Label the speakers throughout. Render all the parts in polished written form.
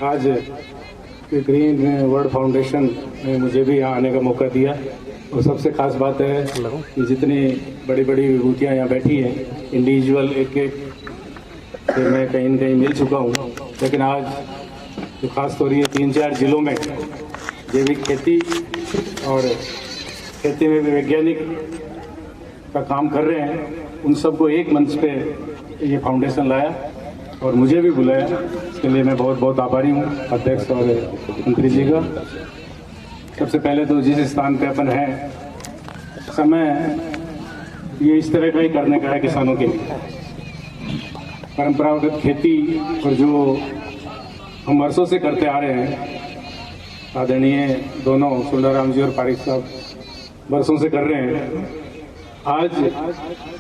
Speaker 1: आज green world foundation ने मुझे भी यहाँ आने का मौका दिया और सबसे खास बात है कि जितनी बड़ी बड़ी विभूतियाँ यहाँ बैठी हैं इंडिविजुअल एक एक से मैं कहीं न कहीं मिल चुका हूँ, लेकिन आज जो खास तौर ये 3-4 जिलों में जैविक खेती और खेती में भी वैज्ञानिक का काम कर रहे हैं, उन सबको एक मंच पे ये फाउंडेशन लाया और मुझे भी बुलाया। इसके लिए मैं बहुत बहुत आभारी हूँ अध्यक्ष और मंत्री जी का। सबसे पहले तो जिस स्थान पे अपन हैं, समय ये इस तरह का ही करने का है किसानों के लिए। परंपरागत खेती और जो हम वर्षों से करते आ रहे हैं, आदरणीय दोनों सुंदराराम जी और पारिक साहब वर्षों से कर रहे हैं। आज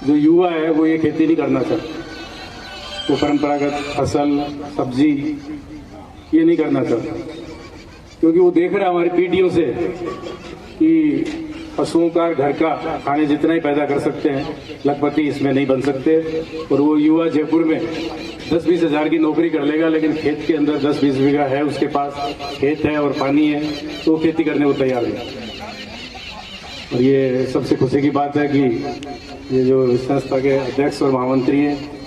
Speaker 1: जो युवा है वो ये खेती नहीं करना चाहता, वो परंपरागत फसल सब्जी ये नहीं करना चाहता, क्योंकि वो देख रहा है हमारी पीढ़ियों से कि पशुओं का घर का खाने जितना ही पैदा कर सकते हैं, लखपति इसमें नहीं बन सकते। और वो युवा जयपुर में 10-20 हज़ार की नौकरी कर लेगा, लेकिन खेत के अंदर 10-20 बीघा है, उसके पास खेत है और पानी है, तो खेती करने को तैयार है। और ये सबसे खुशी की बात है कि ये जो संस्था के अध्यक्ष और महामंत्री हैं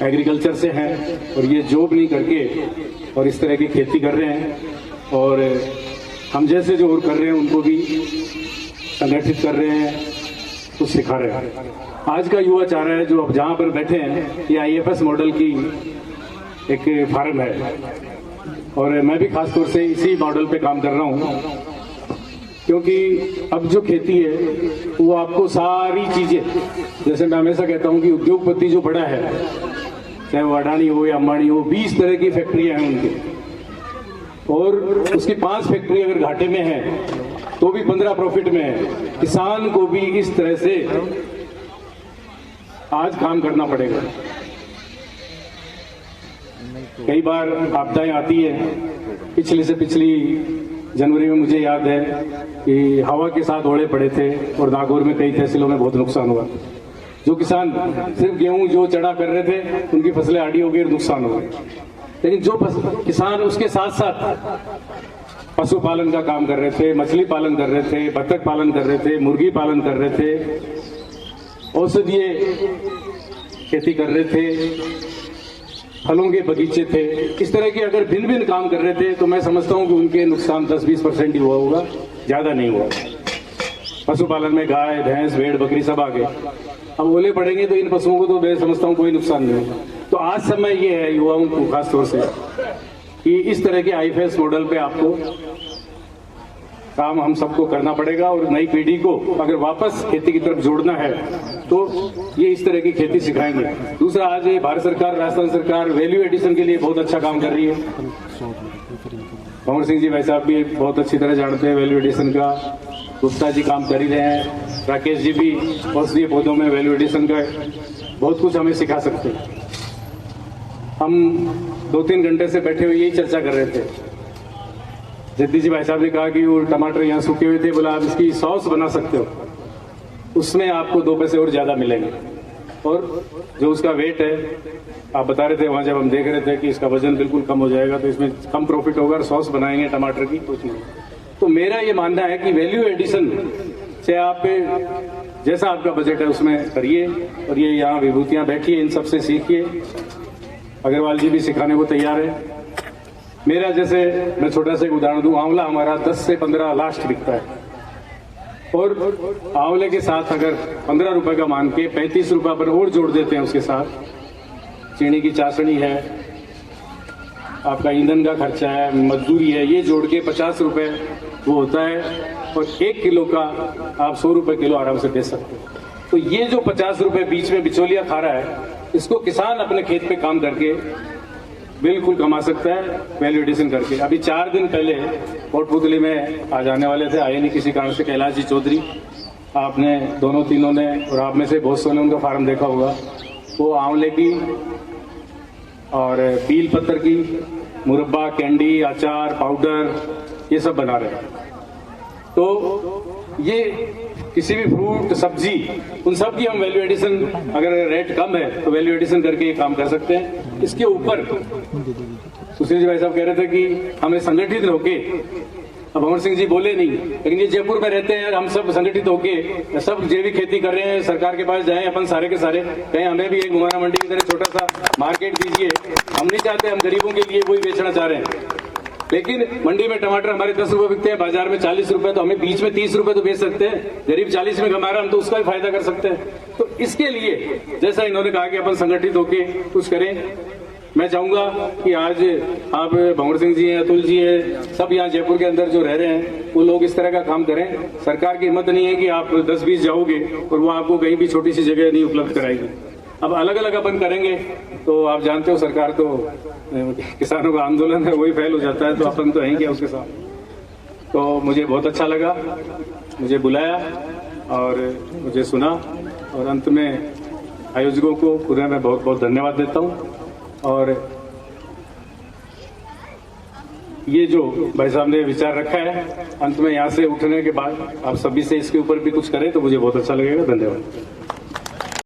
Speaker 1: एग्रीकल्चर से हैं और ये जॉब नहीं करके और इस तरह की खेती कर रहे हैं, और हम जैसे जो और कर रहे हैं उनको भी संगठित कर रहे हैं, कुछ सिखा रहे हैं। आज का युवा चाह रहा है, जो अब जहाँ पर बैठे हैं ये IFS मॉडल की एक फार्म है और मैं भी खास तौर से इसी मॉडल पे काम कर रहा हूँ, क्योंकि अब जो खेती है वो आपको सारी चीजें, जैसे मैं हमेशा कहता हूँ कि उद्योगपति जो बड़ा है, चाहे वो अडानी हो या अंबानी हो, 20 तरह की फैक्ट्रियां हैं उनकी, और उसकी 5 फैक्ट्री अगर घाटे में है तो भी 15 प्रॉफिट में है। किसान को भी इस तरह से आज काम करना पड़ेगा। कई बार आपदाएं आती है, पिछली से पिछली जनवरी में मुझे याद है कि हवा के साथ ओले पड़े थे और नागौर में कई तहसीलों में बहुत नुकसान हुआ। जो किसान सिर्फ गेहूं जो चढ़ा कर रहे थे उनकी फसलें आड़ी हो गई और नुकसान हो गए, लेकिन जो किसान उसके साथ साथ पशुपालन का काम कर रहे थे, मछली पालन कर रहे थे, बतख पालन कर रहे थे, मुर्गी पालन कर रहे थे, औषधीय खेती कर रहे थे, फलों के बगीचे थे, इस तरह के अगर भिन्न भिन्न काम कर रहे थे, तो मैं समझता हूं कि उनके नुकसान 10-20% ही हुआ होगा, ज्यादा नहीं हुआ। पशुपालन में गाय भैंस भेड़ बकरी सब आ गए, अब ओले पड़ेंगे तो इन पशुओं को तो मैं समझता हूँ कोई नुकसान नहीं होगा। तो आज समय ये है युवाओं को खास तौर से कि इस तरह के IFS मॉडल पे आपको काम हम सबको करना पड़ेगा, और नई पीढ़ी को अगर वापस खेती की तरफ जोड़ना है तो ये इस तरह की खेती सिखाएंगे। दूसरा, आज ये भारत सरकार राजस्थान सरकार वैल्यू एडिशन के लिए बहुत अच्छा काम कर रही है। भंवर सिंह जी भाई साहब भी बहुत अच्छी तरह जानते हैं वैल्यू एडिशन का, गुप्ता जी काम कर ही रहे हैं, राकेश जी भी औषधीय पौधों में वैल्यू एडिशन का बहुत कुछ हमें सिखा सकते हैं। हम 2-3 घंटे से बैठे हुए यही चर्चा कर रहे थे। जगदीश जी भाई साहब ने कहा कि वो टमाटर यहाँ सूखे हुए थे, बोला आप इसकी सॉस बना सकते हो, उसमें आपको 2 पैसे और ज्यादा मिलेंगे, और जो उसका वेट है आप बता रहे थे वहां जब हम देख रहे थे कि इसका वजन बिल्कुल कम हो जाएगा, तो इसमें कम प्रॉफिट होगा, और सॉस बनाएंगे टमाटर की कुछ नहीं। तो मेरा ये मानना है कि वैल्यू एडिशन से आप जैसा आपका बजट है उसमें करिए, और ये यहाँ विभूतियां बैठी है इन सबसे सीखिए। अग्रवाल जी भी सिखाने को तैयार है। मेरा जैसे मैं छोटा सा एक उदाहरण दूं, आंवला हमारा 10 से 15 लास्ट बिकता है, और आंवले के साथ अगर 15 रुपए का मान के 35 रुपए पर और जोड़ देते हैं, उसके साथ चीनी की चाशनी है, आपका ईंधन का खर्चा है, मजदूरी है, ये जोड़ के 50 रुपए वो होता है, और 1 किलो का आप 100 रुपए किलो आराम से बेच सकते हो। तो ये जो 50 रुपए बीच में बिचौलिया खा रहा है, इसको किसान अपने खेत पे काम करके बिल्कुल कमा सकता है वैल्यू एडिशन करके। अभी 4 दिन पहले कोटपुतली में आ जाने वाले थे, आए नहीं किसी कारण से, कैलाश जी चौधरी, आपने दोनों तीनों ने और आप में से बहुत सौ ने उनका फार्म देखा होगा। वो आंवले की और बील पत्तर की मुरब्बा, कैंडी, अचार, पाउडर ये सब बना रहे हैं। तो ये किसी भी फ्रूट सब्जी उन सब की हम वैल्यू एडिशन, अगर रेट कम है तो वैल्यू एडिशन करके ये काम कर सकते हैं। इसके ऊपर सुशील जी भाई साहब कह रहे थे कि हमें संगठित होके, अब भंवर सिंह जी बोले नहीं, लेकिन ये जयपुर में रहते हैं, हम सब संगठित होके सब जैविक खेती कर रहे हैं, सरकार के पास जाएं अपन सारे के सारे, कहें हमें भी एक घुमाना मंडी की तरह छोटा सा मार्केट दीजिए। हम नहीं चाहते, हम गरीबों के लिए वही बेचना चाह रहे हैं। लेकिन मंडी में टमाटर हमारे 10 रुपए बिकते हैं, बाजार में 40 रुपए, तो हमें बीच में 30 रुपए तो बेच सकते हैं। गरीब 40 में कमा रहा है, हम तो उसका भी फायदा कर सकते हैं। तो इसके लिए जैसा इन्होंने कहा कि अपन संगठित होके कुछ करें, मैं चाहूंगा कि आज आप भंवर सिंह जी हैं, अतुल जी हैं, सब यहाँ जयपुर के अंदर जो रह रहे हैं वो लोग इस तरह का काम करें। सरकार की हिम्मत नहीं है कि आप 10-20 जाओगे और वो आपको कहीं भी छोटी सी जगह नहीं उपलब्ध कराएगी। अब अलग अलग अपन करेंगे तो आप जानते हो सरकार तो किसानों का आंदोलन है, वही फेल हो जाता है, तो अपन तो हैं क्या उसके साथ। तो मुझे बहुत अच्छा लगा, मुझे बुलाया और मुझे सुना, और अंत में आयोजकों को पुनः मैं बहुत बहुत धन्यवाद देता हूँ। और ये जो भाई साहब ने विचार रखा है, अंत में यहाँ से उठने के बाद आप सभी से इसके ऊपर भी कुछ करें तो मुझे बहुत अच्छा लगेगा। धन्यवाद।